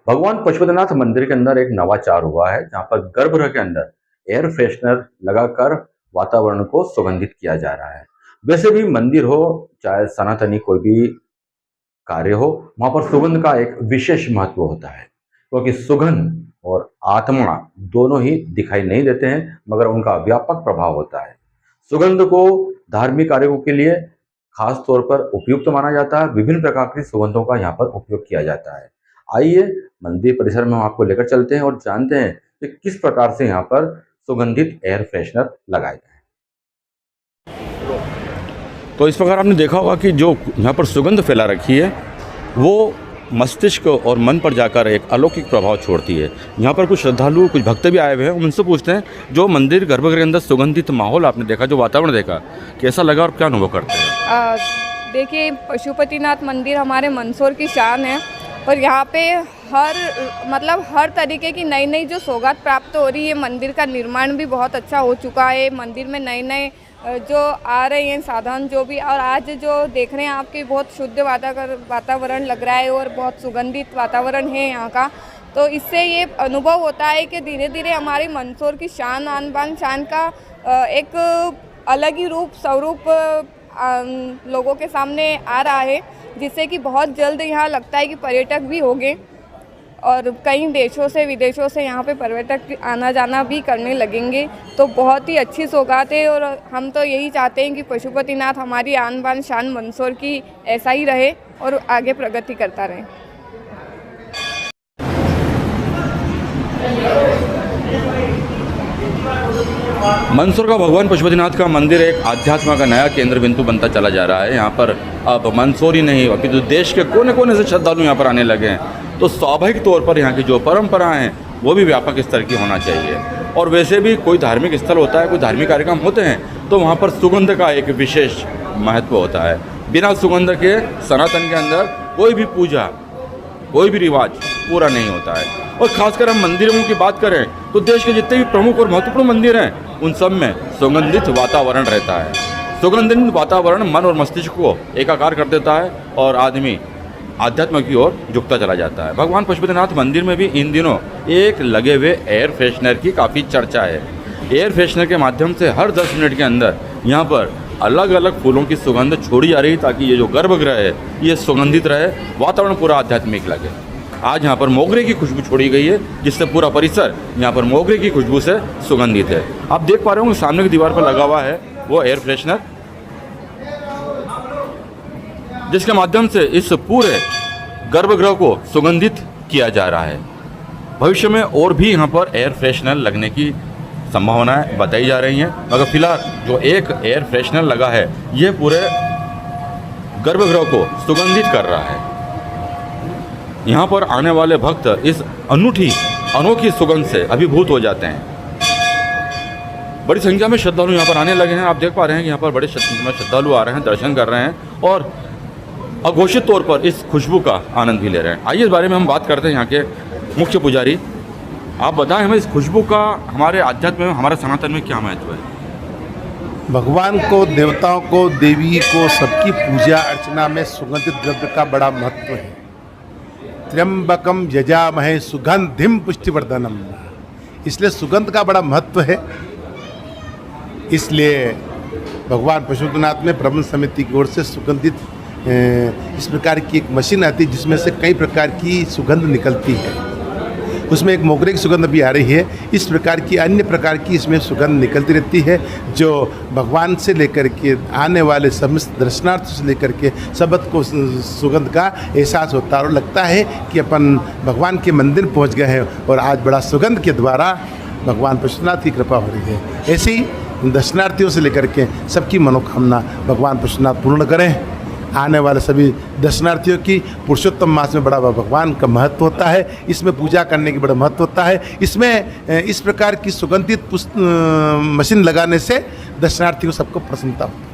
भगवान पशुपतिनाथ मंदिर के अंदर एक नवाचार हुआ है, जहाँ पर गर्भगृह के अंदर एयर फ्रेशनर लगाकर वातावरण को सुगंधित किया जा रहा है। वैसे भी मंदिर हो, चाहे सनातनी कोई भी कार्य हो, वहाँ पर सुगंध का एक विशेष महत्व होता है, क्योंकि सुगंध और आत्मा दोनों ही दिखाई नहीं देते हैं, मगर उनका व्यापक प्रभाव होता है। सुगंध को धार्मिक कार्यों के लिए खास तौर पर उपयुक्त माना जाता है। विभिन्न प्रकार की सुगंधों का यहाँ पर उपयोग किया जाता है। आइए मंदिर परिसर में हम आपको लेकर चलते हैं और जानते हैं कि किस प्रकार से यहाँ पर सुगंधित एयर फ्रेशनर लगाए गए हैं। तो इस प्रकार आपने देखा होगा कि जो यहाँ पर सुगंध फैला रखी है वो मस्तिष्क और मन पर जाकर एक अलौकिक प्रभाव छोड़ती है। यहाँ पर कुछ श्रद्धालु, कुछ भक्त भी आए हुए हैं। उनसे पूछते हैं, जो मंदिर गर्भगृह के अंदर सुगंधित माहौल आपने देखा, जो वातावरण देखा, कैसा लगा और क्या अनुभव करते हैं? देखिए, पशुपतिनाथ मंदिर हमारे मंदसौर की शान है और यहाँ पे हर तरीके की नई नई जो सौगात प्राप्त हो रही है। मंदिर का निर्माण भी बहुत अच्छा हो चुका है। मंदिर में नए नए जो आ रहे हैं साधन जो भी, और आज जो देख रहे हैं आपके बहुत शुद्ध वातावरण लग रहा है और बहुत सुगंधित वातावरण है यहाँ का। तो इससे ये अनुभव होता है कि धीरे धीरे हमारे मंदसौर की शान, आन बान शान का एक अलग ही स्वरूप लोगों के सामने आ रहा है, जिससे कि बहुत जल्द यहाँ लगता है कि पर्यटक भी होंगे और कई देशों से विदेशों से यहाँ पे पर्यटक आना जाना भी करने लगेंगे। तो बहुत ही अच्छी सौगात है और हम तो यही चाहते हैं कि पशुपतिनाथ हमारी आन बान शान मंदसौर की ऐसा ही रहे और आगे प्रगति करता रहे। मंदसौर का भगवान पशुपतिनाथ का मंदिर एक आध्यात्म का नया केंद्र बिंदु बनता चला जा रहा है। यहाँ पर अब मंदसौर ही नहीं, अभी तो देश के कोने कोने से श्रद्धालु यहाँ पर आने लगे हैं। तो स्वाभाविक तौर पर यहाँ की जो परंपराएं हैं वो भी व्यापक स्तर की होना चाहिए। और वैसे भी कोई धार्मिक स्थल होता है, कोई धार्मिक कार्यक्रम होते हैं, तो वहाँ पर सुगंध का एक विशेष महत्व होता है। बिना सुगंध के सनातन के अंदर कोई भी पूजा, कोई भी रिवाज पूरा नहीं होता है। और खासकर हम मंदिरों की बात करें तो देश के जितने भी प्रमुख और महत्वपूर्ण मंदिर हैं उन सब में सुगंधित वातावरण रहता है। सुगंधित वातावरण मन और मस्तिष्क को एकाकार कर देता है और आदमी आध्यात्म की ओर झुकता चला जाता है। भगवान पशुपतिनाथ मंदिर में भी इन दिनों एक लगे हुए एयर फ्रेशनर की काफ़ी चर्चा है। एयर फ्रेशनर के माध्यम से हर 10 मिनट के अंदर यहाँ पर अलग अलग फूलों की सुगंध छोड़ी जा रही, ताकि ये जो गर्भगृह है ये सुगंधित रहे, वातावरण पूरा आध्यात्मिक लगे। आज यहाँ पर मोगरे की खुशबू छोड़ी गई है, जिससे पूरा परिसर यहाँ पर मोगरे की खुशबू से सुगंधित है। आप देख पा रहे होंगे सामने की दीवार पर लगा हुआ है वो एयर फ्रेशनर, जिसके माध्यम से इस पूरे गर्भगृह को सुगंधित किया जा रहा है। भविष्य में और भी यहाँ पर एयर फ्रेशनर लगने की संभावनाएं बताई जा रही हैं, मगर फिलहाल जो एक एयर फ्रेशनर लगा है ये पूरे गर्भगृह को सुगंधित कर रहा है। यहाँ पर आने वाले भक्त इस अनोखी सुगंध से अभिभूत हो जाते हैं। बड़ी संख्या में श्रद्धालु यहाँ पर आने लगे हैं। आप देख पा रहे हैं कि यहाँ पर बड़े संख्या में श्रद्धालु आ रहे हैं, दर्शन कर रहे हैं और अघोषित तौर पर इस खुशबू का आनंद भी ले रहे हैं। आइए इस बारे में हम बात करते हैं यहाँ के मुख्य पुजारी। आप बताएं हमें, इस खुशबू का हमारे आध्यात्म में, हमारे सनातन में क्या महत्व है? भगवान को, देवताओं को, देवी को, सबकी पूजा अर्चना में सुगंधित द्रव्य का बड़ा महत्व है। त्र्यंबकम यजामहे सुगंधिम पुष्टिवर्धनम, इसलिए सुगंध का बड़ा महत्व है। इसलिए भगवान पशुपतिनाथ में प्रबंध समिति की ओर से सुगंधित इस प्रकार की एक मशीन आती है, जिसमें से कई प्रकार की सुगंध निकलती है। उसमें एक मोगरे की सुगंध भी आ रही है। इस प्रकार की अन्य प्रकार की इसमें सुगंध निकलती रहती है, जो भगवान से लेकर के आने वाले समस्त दर्शनार्थियों से लेकर के सबक को सुगंध का एहसास होता है और लगता है कि अपन भगवान के मंदिर पहुंच गए हैं और आज बड़ा सुगंध के द्वारा भगवान पशुपतिनाथ की कृपा हो रही है। ऐसे ही दर्शनार्थियों से लेकर के सबकी मनोकामना भगवान पशुपतिनाथ पूर्ण करें। आने वाले सभी दर्शनार्थियों की पुरुषोत्तम मास में बड़ा भगवान का महत्व होता है। इसमें पूजा करने की बड़ा महत्व होता है। इसमें इस प्रकार की सुगंधित मशीन लगाने से दर्शनार्थियों सबको प्रसन्नता होती है।